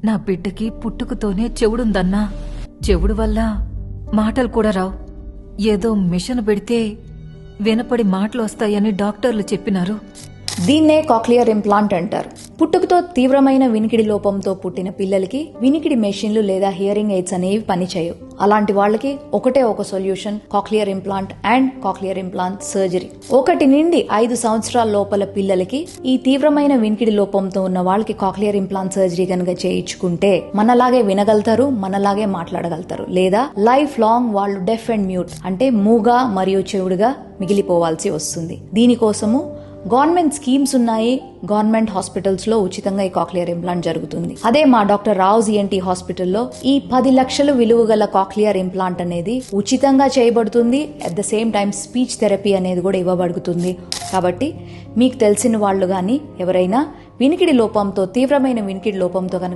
నా బిడ్డకి పుట్టుకతోనే చెవుడుందన్నా. చెవుడు వల్ల మాటలు కూడా రావు. ఏదో మిషన్ పెడితే వినపడి మాటలు వస్తాయని డాక్టర్లు చెప్పినారు. దీన్నే కాక్లియర్ ఇంప్లాంట్ అంటారు. పుట్టుకతో తీవ్రమైన వినికిడి లోపంతో పుట్టిన పిల్లలకి వినికిడి మెషిన్లు లేదా హియరింగ్ ఎయిడ్స్ అనేవి పనిచేయవు. అలాంటి వాళ్ళకి ఒకటే ఒక solution cochlear implant and cochlear implant surgery. 1 నుండి 5 సంవత్సరాల లోపల పిల్లలకి ఈ తీవ్రమైన వినికిడి లోపంతో ఉన్న వాళ్ళకి కాక్లియర్ ఇంప్లాంట్ సర్జరీ కనుక చేయించుకుంటే మనలాగే వినగలుగుతారు, మనలాగే మాట్లాడగలుగుతారు. లేదా లైఫ్ లాంగ్ వాళ్ళు డెఫ్ అండ్ మ్యూట్ అంటే మూగా మరియు చెవుడుగా మిగిలిపోవాల్సి వస్తుంది. దీనికోసము గవర్నమెంట్ స్కీమ్స్ ఉన్నాయి. గవర్నమెంట్ హాస్పిటల్స్ లో ఉచితంగా ఈ కాక్లియర్ ఇంప్లాంట్ జరుగుతుంది. అదే మా డాక్టర్ రావుస్ ENT హాస్పిటల్లో ఈ 10 లక్షలు విలువ గల కాక్లియర్ ఇంప్లాంట్ అనేది ఉచితంగా చేయబడుతుంది. At the same time speech therapy అనేది కూడా ఇవ్వబడుతుంది. కాబట్టి మీకు తెలిసిన వాళ్ళు గాని ఎవరైనా వినికిడి లోపంతో తీవ్రమైన వినికిడి లోపంతో కనుక